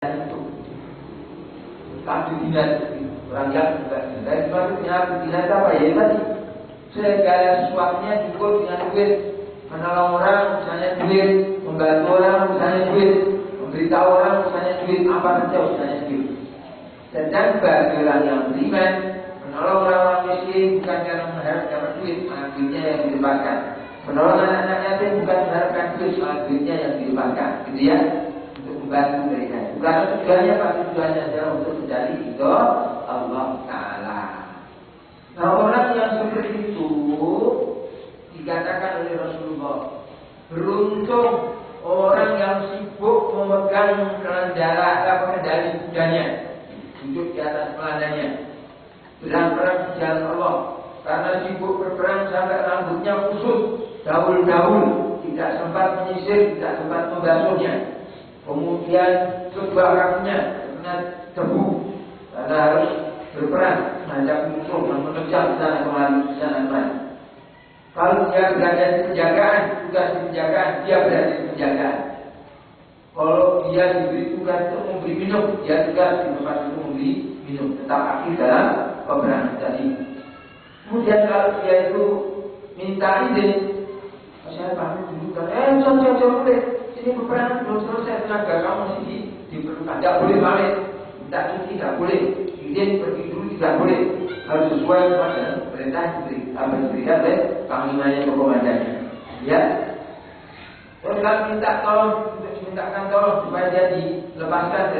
itu. Abdi dinas, orang yang juga dinas. Maksudnya abdi dinas apa ya? Tadi segala sesuatunya cukup dengan duit. Menolong orang misalnya duit, membantu orang misalnya duit, memberitahu orang misalnya duit, apa saja misalnya duit. Sedang bagi orang yang beriman, menolong orang miskin bukan karena mengharap dapat duit, malah duitnya yang dilimpahkan. Menolong anak-anak yatim bukan mengharapkan duit, malah duitnya yang dilimpahkan. Gitu ya, untuk membantu mereka. Bukan tujuannya, pasti tujuannya adalah untuk mencari ridho Allah Ta'ala. Nah, orang yang seperti itu dikatakan oleh Rasulullah, beruntung orang yang sibuk memegang kendali kudanya, duduk di atas pelandanya, berperang di jalan Allah. Karena sibuk berperang sampai rambutnya kusut, daun-daun, tidak sempat menyisir, tidak sempat membasuhnya. Kemudian sebuah kakinya kena debu, karena harus berperang, mengajak musuh, mengejar sana kemari. Kalau dia berada di penjagaan, tugas di penjagaan, dia berada di penjagaan. Kalau dia diberi tugas untuk memberi minum, dia tugas di tempat itu memberi minum. Tetap aktif dalam peperangan tadi. Kemudian kalau dia itu minta izin, saya pamit dulu kan, jangan boleh. Ini peperangan belum selesai, tenaga kamu masih diperlukan. Tidak boleh pamit, minta cuti tidak boleh, izin pergi dulu tidak boleh. Harus sesuai pada perintah diberikan oleh panglimanya atau komandannya. Ya. Terus kalau minta tolong, dimintakan tolong supaya dia dilepaskan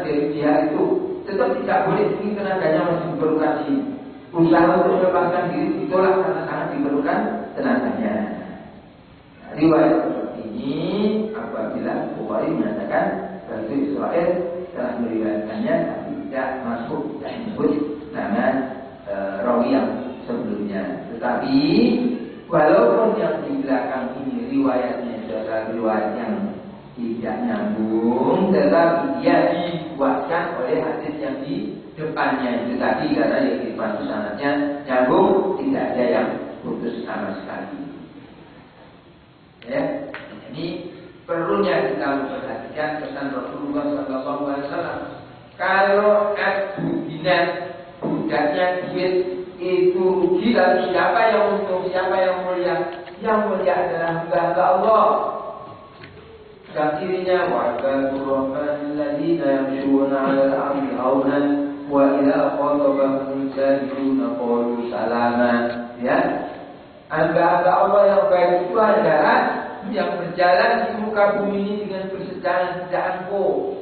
dari pihak itu, tetap tidak boleh. Ini tenaganya masih diperlukan di usaha untuk melepaskan diri ditolak karena sangat diperlukan tenaganya. Riwayat seperti ini apabila Bukhari menyatakan Bani Israel telah meriwayatkannya tapi tidak masuk dan disebut nama rawi yang sebelumnya. Tetapi walaupun yang di belakang ini riwayatnya adalah riwayat yang tidak nyambung, tetapi dia dikuatkan oleh hadis yang di depannya itu tadi, karena yang di depan sanadnya nyambung, tidak ada yang putus sama sekali. Ya, ini perlunya kita memperhatikan pesan Rasulullah SAW. Kalau Abu Dinas budaknya duit itu rugi, lalu siapa yang untung, siapa yang mulia? Yang mulia adalah hamba Allah. Kafirnya wa'ibadu rahman alladhina yamshuna 'alal ardi hawnan wa idza khatabahum jahiluna qalu salama. Ya, hamba Allah yang baik itu adalah yang berjalan di muka bumi ini dengan bersejalan, tidak angkuh,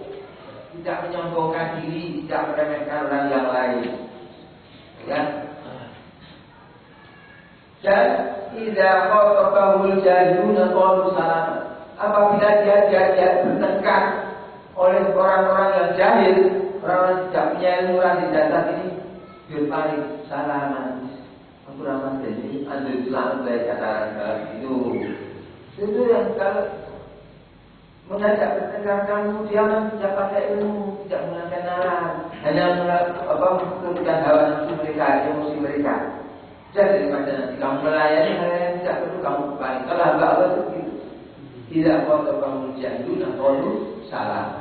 tidak menyombongkan diri, tidak meremehkan orang yang lain. Ya. Dan idza khatabahul jahiluna qalu salama. Apabila dia bertengkar oleh orang-orang yang jahil, orang yang tidak punya ilmu di dasar ini, dia paling salama. Aku ramah jadi anda Islam dari kata itu yang kalau mengajak bertengkar kamu, dia tidak pakai ilmu, tidak menggunakan nalar, hanya mengikuti hawa nafsu mereka, emosi mereka. Jadi daripada nanti kamu melayani hal yang tidak perlu kamu paling. Kalau hamba Allah itu begitu. Tidak kau bangun jahilun atau salah.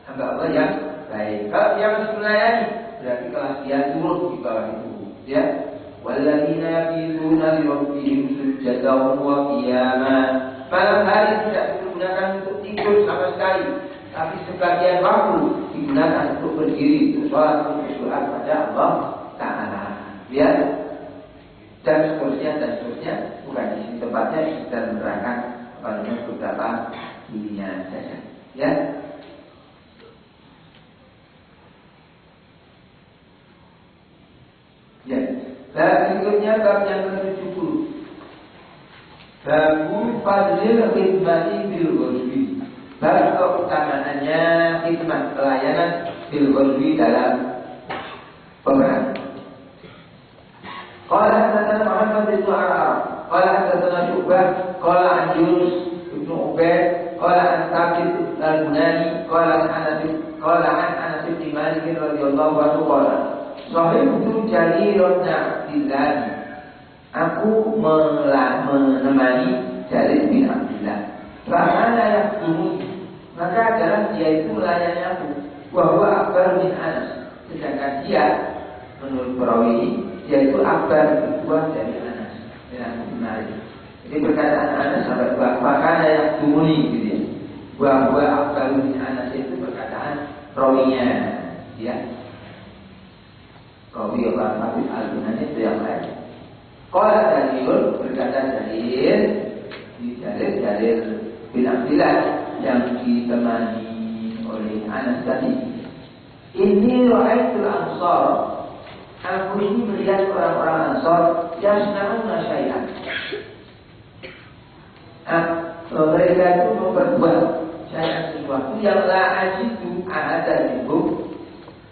Hamba Allah yang baik. Kalau dia masih melayani, berarti kelas dia turun di bawah itu. Ya. Walladzina yaqiluna li rabbihim sujadan wa qiyama. Malam hari tidak digunakan untuk tidur sama sekali, tapi sebagian waktu digunakan untuk berdiri, untuk sholat, untuk berdoa kepada Allah Ta'ala. Ya. Dan seterusnya, bukan di sini tempatnya, kita menerangkan beberapa dirinya saja. Ya. Ya. Dan berikutnya bab yang ke-70. Babu fadlil khidmati bil ghazwi. Bab keutamaannya khidmat pelayanan bil ghazwi dalam peperangan. Qala hadatsana Muhammad bin Arab, qala hadatsana Syu'bah, qala an Yunus bin Ubayd, qala an Thabit al-Bunani, qala an Anas bin Malik radhiyallahu anhu qala Sahibtu Jarir bin Abdillah. Aku menemani Jarir bin Abdillah. Fa'ana yakhdumuni, maka adalah dia itu melayani aku. Bahwa akbar min Anas. Sedangkan dia menurut perawi ini dia itu akbar kedua dari Anas. Yang menarik. Jadi perkataan Anas sampai bahkan ada yang tumuni gitu ya. Bahwa akbar min Anas itu perkataan perawinya. Ya. Perawi orang Habib Al-Bunani itu yang lain. Qala Dalil berkata Dalil di Dalil bin Abdillah yang ditemani oleh Anas tadi. Ini ra'aitul ansar. Aku ini melihat orang-orang Ansar yasna'una syai'an. Mereka itu memperbuat syai'an sesuatu yang la ajidu ada minhum,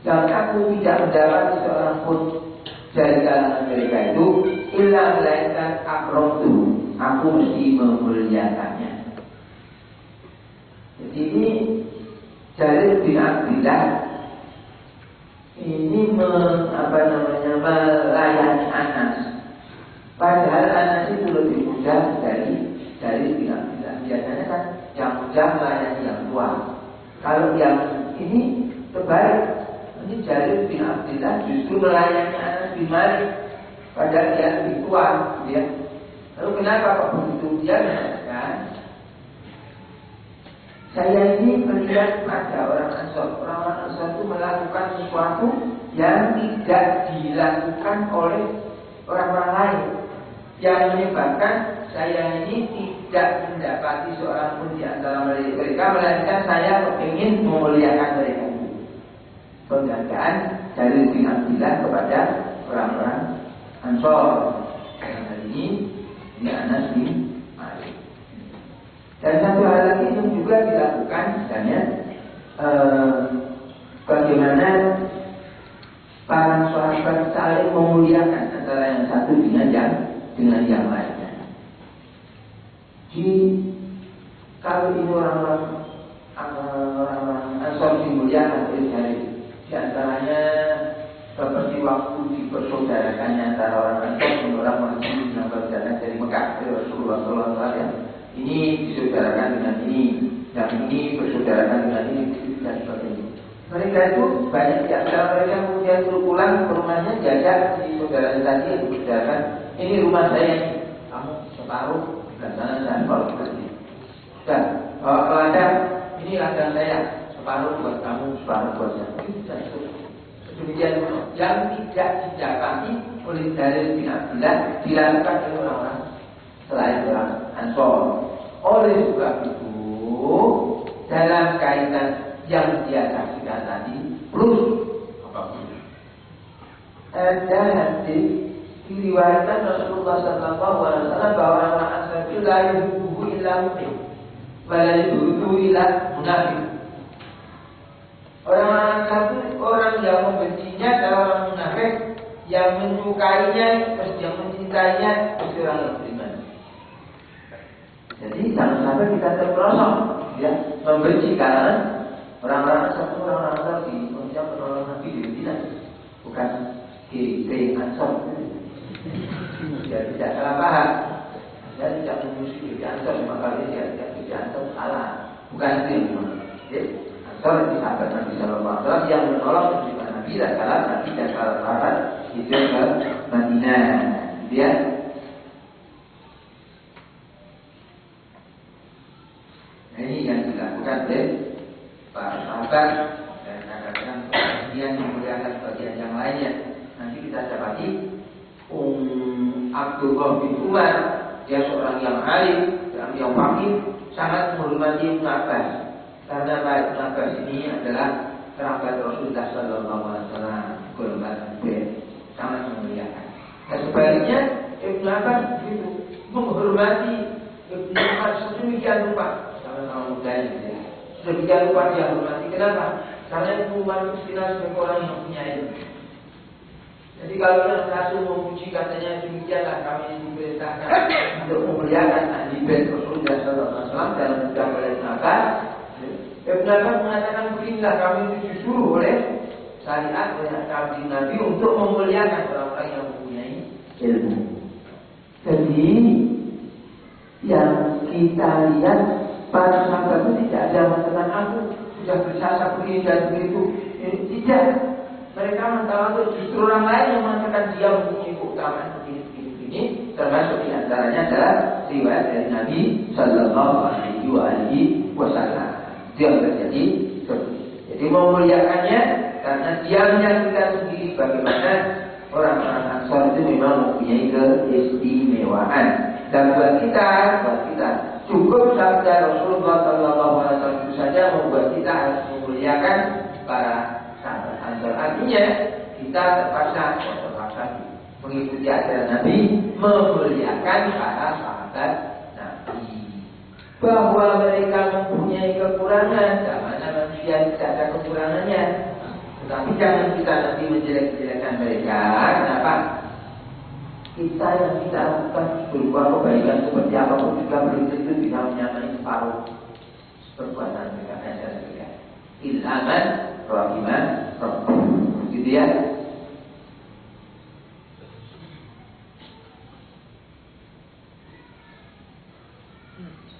dan aku tidak mendapati seorang pun dari kalangan mereka itu illa melainkan akramtu, aku mesti memuliakannya. Jadi ini Jalil bin Abdillah ini melayani Anas. Padahal Anas itu lebih muda dari Jalil bin Abdillah. Biasanya kan yang muda melayani yang tua. Kalau yang ini terbalik. Ini Jalil bin Abdillah justru melayani Anas bin Malik. Padahal dia lebih tua, ya. Lalu kenapa kok begitu? Dia mengatakan, saya ini melihat ada orang Ansor. Orang Ansor itu melakukan sesuatu yang tidak dilakukan oleh orang-orang lain, yang menyebabkan saya ini tidak mendapati seorang pun di antara mereka, melainkan saya ingin memuliakan mereka. Penghargaan dari bin Abdillah kepada orang-orang Ansor. Yang hari ini Anas bin Malik. Dan satu hal lagi yang juga dilakukan misalnya bagaimana para sahabat saling memuliakan antara yang satu dengan yang lainnya. Jadi kalau ini orang-orang Ansor dimuliakan oleh Jalil, di antaranya seperti waktu dipersaudarakannya antara orang Ansor dan orang Muhajirin yang berjalan dari Mekah ke Rasulullah SAW. Ini disaudarakan dengan ini, yang ini bersaudarakan dengan ini, dan sebagainya. Mereka itu banyak di antara mereka kemudian pulang ke rumahnya, jajak di saudara tadi yang bersaudarakan, ini rumah saya, kamu separuh dan sana saya separuh lagi. Dan bawa ke ladang, ini ladang saya, separuh buat kamu, separuh buat saya. Demikian yang tidak didapati oleh Jalil bin Abdillah dilakukan oleh orang-orang selain orang Ansor. Oleh sebab itu dalam kaitan yang dia saksikan tadi plus apapun ada hadis diriwayatkan Rasulullah SAW bahwa orang Ansor itu la yuhibbu illa mu'min wa la yuhibbu illa munafik. Orang Ansor itu orang yang membencinya adalah orang munafik, yang menyukainya, yang mencintainya itu orang yang beriman. Jadi sama-sama kita terperosok, ya, membenci karena orang-orang Ansor itu orang-orang Ansor di mengucap penolong Nabi di Medina, bukan di Ansor. Ya, tidak salah paham. Saya tidak memusuhi di Ansor, maka dia tidak di Ansor salah, bukan itu. Ya, Ansor itu sahabat Nabi SAW yang menolong Nabi dan salah Nabi dan salah sahabat itu ke Madinah, dia. Ini yang dilakukan oleh para sahabat dan kadang-kadang bagian memuliakan bagian yang lainnya. Nanti kita dapati Abdullah bin Umar, dia seorang yang alim, yang faqih, sangat menghormati Ibnu Abbas. Karena Ibnu Abbas ini adalah kerabat Rasulullah SAW, golongan Nabi, sangat memuliakan. Dan sebaliknya Ibnu Abbas begitu menghormati Ibnu Umar sedemikian rupa. Sama mudanya ya. Sedemikian rupa dia hormati. Kenapa? Karena Ibnu Umar itu sebenarnya orang yang punya ilmu. Jadi kalau yang satu memuji katanya demikianlah kami diperintahkan untuk memuliakan ahli bait Rasulullah SAW dalam bidang oleh Ibnu Abbas. Ibnu Abbas mengatakan beginilah kami disuruh oleh syariat oleh Nabi Nabi untuk memuliakan orang-orang yang mempunyai ilmu. Jadi yang kita lihat Para sahabat itu tidak ada mengatakan aku sudah bersasa begini dan begitu. Tidak. Mereka mentawadu justru orang lain yang mengatakan dia mempunyai keutamaan begini. Termasuk di antaranya adalah riwayat dari Nabi Sallallahu Alaihi Wasallam. Itu yang terjadi. Jadi memuliakannya karena dia menyaksikan sendiri bagaimana orang-orang Ansor itu memang mempunyai keistimewaan. Dan buat kita cukup sabda Rasulullah Sallallahu Alaihi Wasallam saja membuat kita harus memuliakan para sahabat Ansor. Artinya kita terpaksa mengikuti ajaran Nabi, memuliakan para sahabat Nabi. Bahwa mereka mempunyai kekurangan, mana manusia tidak ada kekurangannya. Tetapi jangan kita nanti menjelek-jelekan mereka. Kenapa? Kita yang kita lakukan berbuat kebaikan seperti apapun juga belum tentu bisa menyamai separuh perbuatan mereka dan mereka. Ilhaman, rohiman, gitu ya.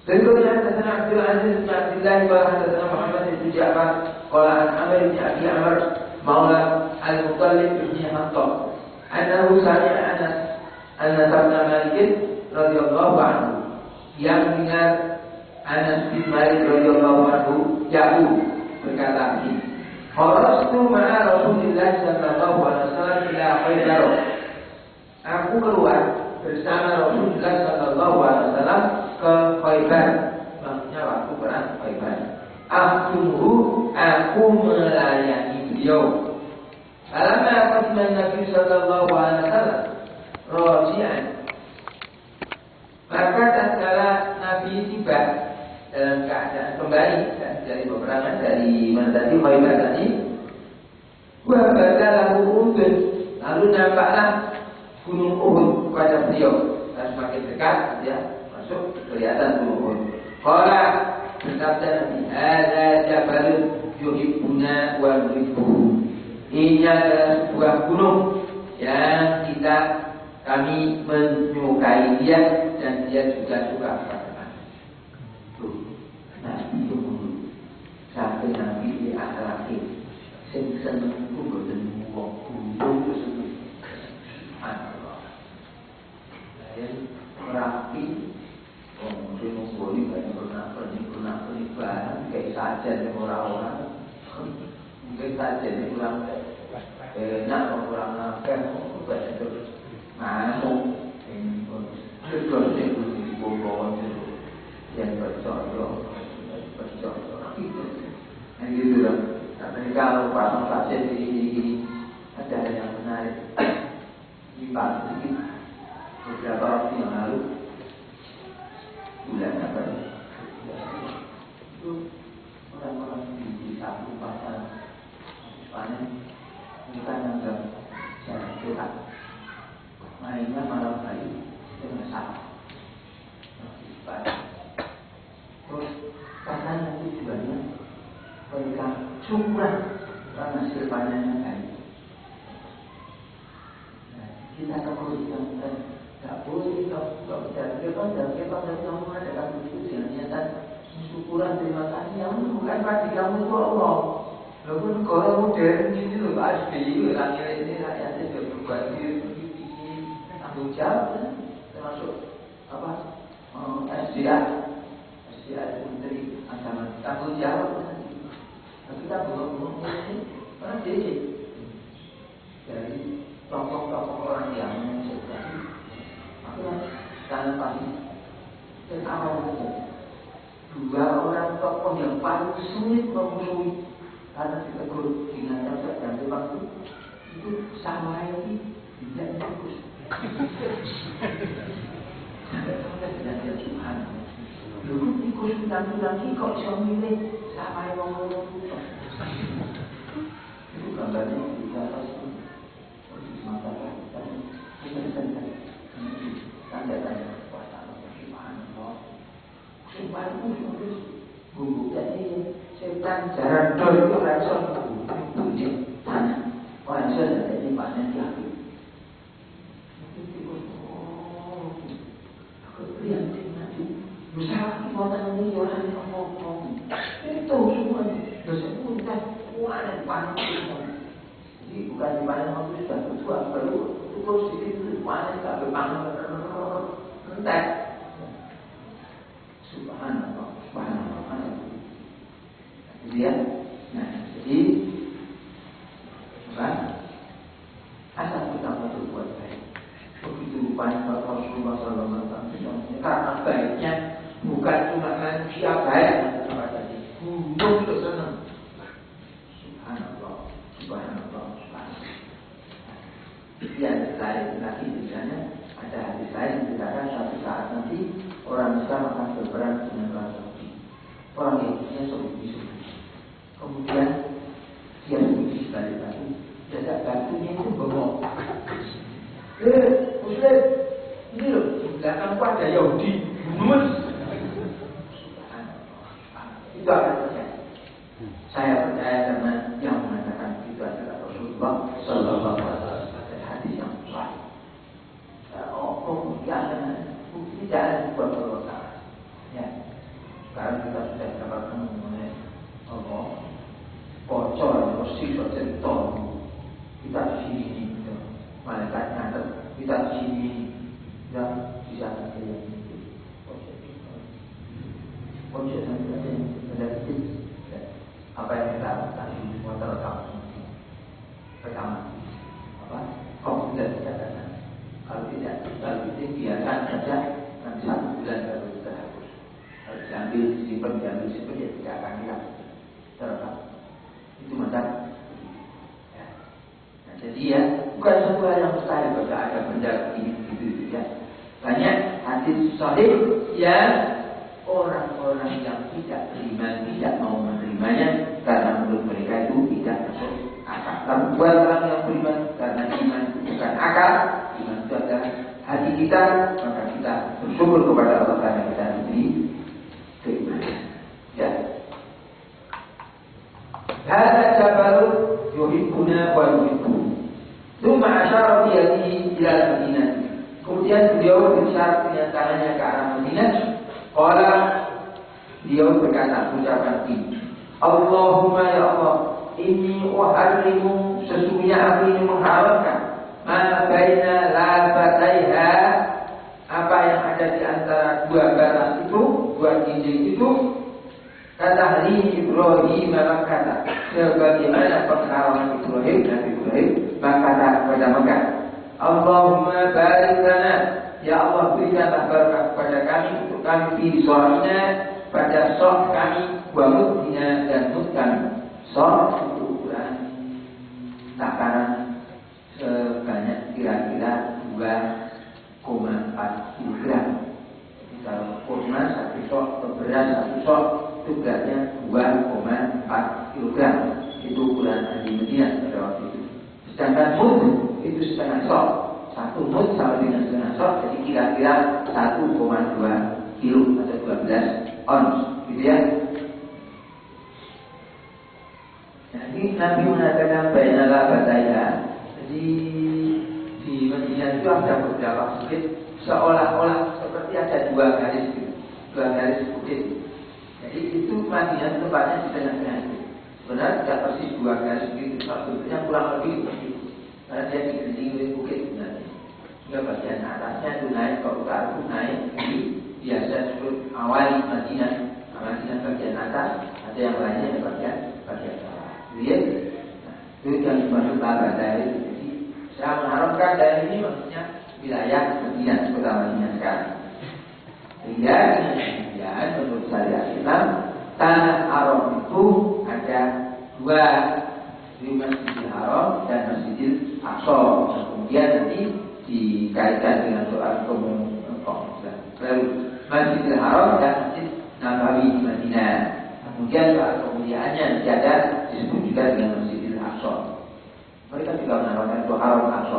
Berikutnya haddatsana Abdul Aziz bin Abdullah wa haddatsana Muhammad bin Ja'far qala an Amr bin Abi Amr maula Al-Muttalib bin Hattab annahu sami'a Anas bin Malik radhiyallahu anhu yang dengar Anas bin Malik radhiyallahu anhu jauh berkata begini, "Kharastu ma'a Rasulillah sallallahu alaihi wasallam ila Khaybar." Aku keluar bersama Rasulullah sallallahu alaihi wasallam ke Khaybar, maksudnya waktu perang Khaybar. Aku melayani beliau. Alamnya qadima Nabi sallallahu alaihi wasallam raji'an. Maka tatkala Nabi tiba dalam keadaan kembali dari peperangan dari mana tadi Khaybar tadi, wa badalahu Uhud, lalu nampaklah gunung Uhud kepada beliau. Dan semakin dekat dia masuk kelihatan gunung Uhud. Qala bersabda Nabi, "Hadza jabalun yuhibbuna wa nuhibbuhu." Ini adalah sebuah gunung yang kami menyukai dia dan dia juga suka kepada kami. Tuh, Nabi itu sampai Nabi di akhir seneng itu bertemu gunung tersebut. Allah, rapi, gunung boli banyak pernah barang kayak saja dengan orang-orang, mungkin saja kurang enak, kurang apa, banyak terus. Masuk terus di bawah yang bercocok yang gitu loh. Tapi kalau pasang pasir di ada yang menarik di pagi beberapa waktu yang lalu, bulan apa itu orang-orang di satu pasar panen kita nganggap jangan kita mainnya malam hari dengan salah. Terus katanya tujuannya mereka curang karena hasil panennya baik. Kita kekurangan tak boleh kalau dan kita dari kamu adalah itu dengan niatan syukuran terima kasih yang bukan pasti kamu itu Allah. Walaupun kalau modern ini loh Pak SBY rakyat ini rakyatnya sudah berubah tanggung jawab, termasuk apa SDA itu Menteri Agama tanggung jawab. Nah, kita belum ini karena jadi dari tokoh-tokoh orang yang menjadi apa tanpa pasti dan awal dua orang tokoh yang paling sulit memusuhi karena ditegur dengan cocok dan waktu itu sama ini tidak bagus. Sampai dengan Tuhan. Lalu ikut tentang kok bisa milih sama yang ngomong itu. Itu gambarnya kita harus mengatakan tanda-tanda kekuasaan Allah. Supaya itu bumbu tadi setan jaran dol itu racun bunyi tanah. Wajar jadi panen di hati. Lihat nanti usaha kita ini orang panen. Jadi bukan dipanen waktu sudah berbuah, baru terus sedikit panen sampai panen entek. Subhanallah, subhanallah. Jadi ya, nah jadi apa? Asal kita berbuat baik. Begitu rupanya Rasulullah SAW karena baiknya bukan cuma manusia baik, apa tadi? Gunung itu senang. Subhanallah, subhanallah, subhanallah. Ya, lain lagi misalnya ada hadis lain yang dikatakan suatu saat nanti orang Islam akan berperang dengan orang Yahudi. Orang Yahudinya sufi. Kemudian dia sufi sekali lagi. Jasa batunya itu bengok. Muslim, ini loh, di belakang ada Yahudi, bunuh. Itu akan terjadi. Saya percaya karena yang mengatakan itu adalah Rasulullah Sallallahu Alaihi Wasallam. Ada hadis yang sahih. Ini jangan dibuat berusaha. Ya, sekarang kita sudah dapatkan mengenai bocor, sifat cerita. Kita di sini, malaikat nyata. Kita di sini, ya bisa saja. Pojok nanti ada yang sedikit. Apa yang kita tadi semua terekam. Pertama, apa? Komputer dikatakan. Kalau tidak, kalau itu biarkan saja. Nanti 1 bulan baru kita hapus. Harus diambil, simpan, ya tidak akan hilang. Terekam. Itu macam. Ya. Nah, jadi ya, bukan sesuatu yang mustahil kalau ada benda begini gitu ya. Banyak hadis sahih yang orang-orang yang tidak beriman tidak mau menerimanya karena menurut mereka itu tidak masuk akal. Tapi buat orang yang beriman karena iman itu bukan akal, iman itu adalah hati kita, maka kita bersyukur kepada Allah karena kita diberi keimanan. Ya. Hadza jabalun yuhibbuna wa yuhibbu. Tsumma asyara bi yadihi ila Madinah. Kemudian beliau berisyarat dengan tangannya ke arah Madinah. Qala, beliau berkata ucapan ini. Allahumma ya Allah, inni uharrimu, sesungguhnya aku ini mengharamkan ma baina labataiha, apa yang ada di antara dua batas itu, dua dinding itu. Kata hari Ibrahim maka kata sebagaimana pengharaman Ibrahim, Nabi Ibrahim maka kata kepada Mekah, Allahumma barik lana, ya Allah berikanlah berkah kepada kami untuk kami di soalnya pada sok kami, wa mudina dan mud kami. Sok itu ukuran takaran sebanyak kira-kira 2,4 kg. Jadi kalau kurma 1 sok atau beras 1 sok itu beratnya 2,4 kg. Itu ukuran di Madinah pada waktu itu. Sedangkan mud itu setengah sok. 1 mud sama dengan setengah sok, jadi kira-kira 1,2 kilo atau 12 ons, gitu ya. Nah, ini Nabi mengatakan bainalah bataya. Jadi di Madinah itu ada beberapa bukit, seolah-olah seperti ada 2 garis, 2 garis bukit. Jadi itu Madinah tempatnya di tengah-tengah itu. Sebenarnya tidak persis 2 garis bukit, bentuknya kurang lebih seperti itu. Karena dia dikelilingi oleh bukit sebenarnya. Hingga bagian atasnya itu naik ke utara, itu naik tinggi. Biasa disebut awali Madinah. Madinah bagian atas, ada yang lainnya di bagian bawah. Lihat, nah, itu yang dimaksud dari. Jadi saya mengharapkan dari ini maksudnya wilayah Madinah, kota Madinah sekarang. Sehingga kemudian menurut syariat Islam, tanah Haram itu ada 2, di Masjidil Haram dan Masjidil Aqsa. Kemudian nanti dikaitkan dengan soal Masjidil Haram dan Masjid Nabawi di Madinah. Kemudian soal kemuliaannya ada disebut juga dengan Masjidil Aqsa. Mereka juga menamakan itu Haram Aqsa,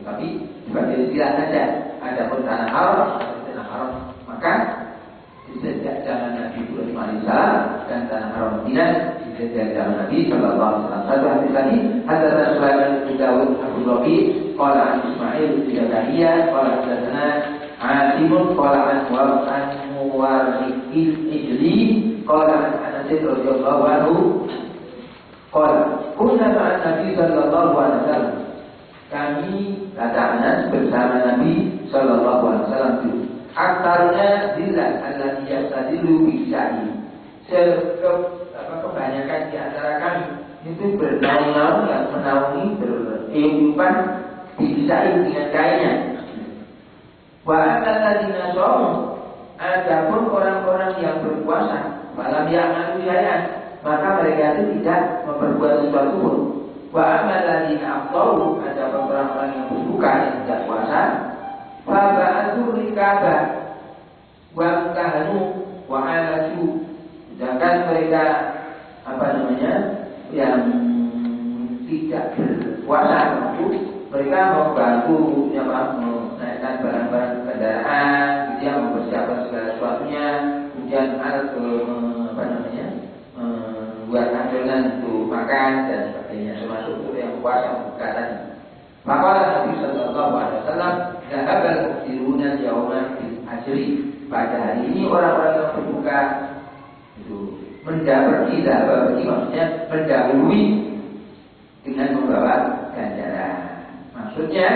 tapi sebagai istilah saja. Ada pun tanah Haram, tanah Haram. Maka sejak zaman Nabi Ibrahim alaihissalam dan tanah Haram Madinah sejak zaman Nabi Sallallahu Alaihi Wasallam. Satu hadis lagi, hadatsana Sulaiman bin Dawud Abu Rabi, qala an Ismail bin Zakariya, qala hadatsana Asimun, qala an Muwarriqil Ijli, qala an Anas radhiyallahu anhu, Qala kunna ma'an Nabi sallallahu alaihi wasallam. Kami kata Anas bersama Nabi sallallahu alaihi wasallam itu. Aktarnya zillan alladhi yastadilu bisa'i. Kebanyakan di antara kami itu bernaung-naung yang menaungi berkehidupan bisa'i dengan kainnya. Wa alladzina shaum, adapun orang-orang yang berpuasa malam yang manusiaan, maka mereka itu tidak memperbuat sesuatu pun. Wa amalladzina afṭaru, ada orang-orang yang berbuka yang tidak puasa, fa ba'atsu rikaba wa kahanu wa alasu. Sedangkan mereka yang tidak berpuasa itu mereka membantu menaikkan barang-barang kendaraan, gitu ya, mempersiapkan segala sesuatunya, kemudian buat adonan untuk makan dan sebagainya, termasuk untuk yang puasa buka tadi. Maka Nabi Sallallahu Alaihi Wasallam zahabal muftiruna yauman bil ajri. Pada hari ini orang-orang yang berbuka itu pergi maksudnya mendahului dengan membawa ganjaran. Maksudnya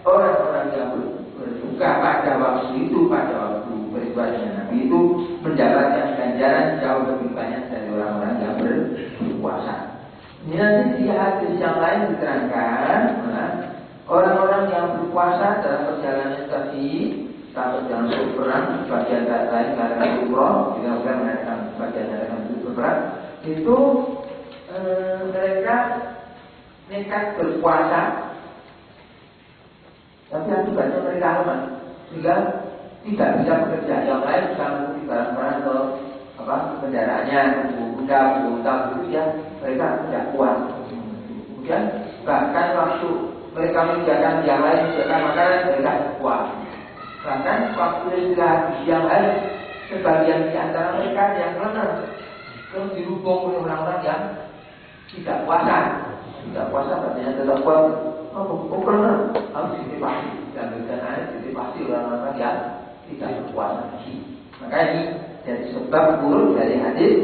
orang-orang yang berbuka pada waktu itu, pada waktu beribadah Nabi itu mendapatkan ganjaran jauh lebih banyak dari orang-orang yang berpuasa. Ini nanti di hadis yang lain diterangkan, orang-orang yang berpuasa dalam perjalanan tadi, takut jangan berperang, bagian lain karena umroh, juga bukan mengatakan bagian dari berperang, itu mereka nekat berpuasa, tapi akibatnya mereka lemah, sehingga tidak bisa bekerja. Yang lain bisa mengikuti barang-barang ke kendaraannya, kuda, itu ya, mereka tidak kuat. Kemudian bahkan waktu mereka mengerjakan yang lain, mengerjakan makanan, mereka kuat. Bahkan waktu istirahat yang lain, sebagian di antara mereka yang lemah, terus dihubung oleh orang-orang yang tidak puasa. Tidak puasa katanya tetap kuat. Pernah harus ditipasi dan berikan air ditipasi orang-orang yang tidak berpuasa lagi. Maka ini jadi sebab buruk dari hadis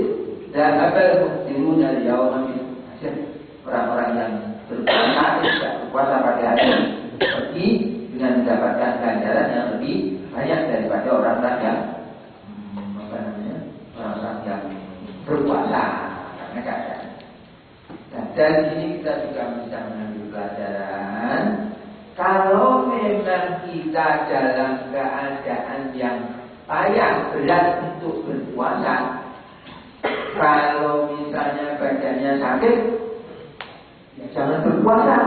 dan abal muktiru dari yaum hasil orang-orang yang berpuasa tidak berpuasa pada hari pergi dengan mendapatkan ganjaran yang lebih banyak daripada orang-orang yang orang-orang yang berpuasa karena keadaan. Nah, dari sini kita juga bisa mengambil pelajaran kalau memang kita dalam keadaan yang payah berat untuk berpuasa, kalau misalnya badannya sakit, ya jangan berpuasa,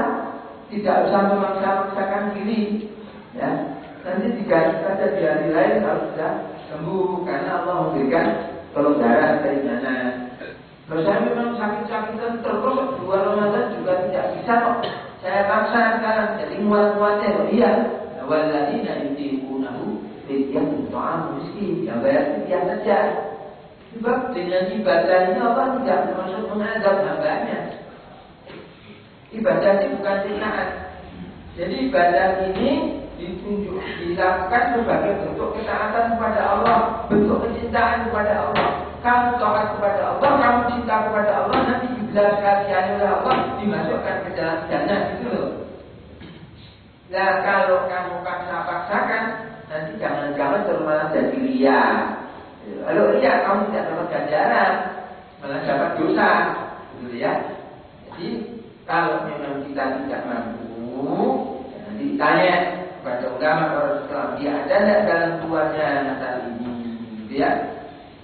tidak usah memaksa-maksakan diri, ya. Nanti diganti saja di hari lain kalau sudah sembuh, karena Allah memberikan kelonggaran keringanan. Kalau saya memang sakit-sakitan terus 2 Ramadan juga tidak bisa kok. Saya paksa sekarang jadi muat-muatnya. Oh iya, walladzina yutiqunahu fidyatun ta'am miskin. Yang bayar fidyah saja. Sebab dengan ibadah ini Allah tidak termasuk mengazab hambanya. Ibadah ini bukan siksaan. Jadi ibadah ini dilakukan sebagai bentuk ketaatan kepada Allah, bentuk kecintaan kepada Allah. Kamu taat kepada Allah, kamu cinta kepada Allah, nanti dibelas kasihan oleh Allah, dimasukkan ke dalam jannah, gitu loh. Nah, kalau kamu paksa-paksakan, nanti jangan-jangan terus malah jadi ria. Kalau ria, kamu tidak dapat ganjaran, malah dapat dosa, gitu ya. Jadi, kalau memang kita tidak mampu, nanti ditanya kepada ulama para Islam, dia ada tidak dalam keluarga masalah ini, gitu ya.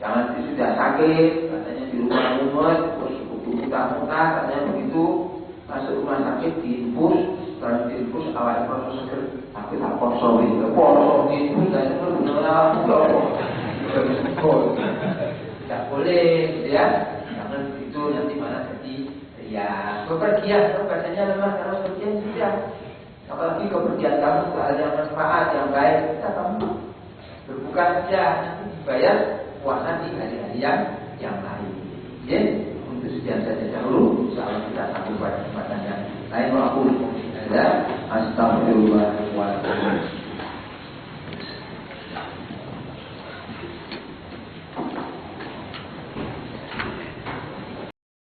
Jangan sudah sakit, katanya di rumah mumet, terus muntah-muntah, katanya begitu, masuk rumah sakit diinfus, kalau diinfus awalnya proses seger, tapi tak poso diinfus, dan itu benar-benar tidak boleh, gitu ya. Jangan begitu, nanti malah jadi ya kepergian, badannya lemah karena kepergian sudah. Apalagi kepergian kamu ke hal yang manfaat, yang baik, kita kamu berbuka saja, nanti dibayar puasa di hari-hari yang lain. Ya, untuk sekian saja.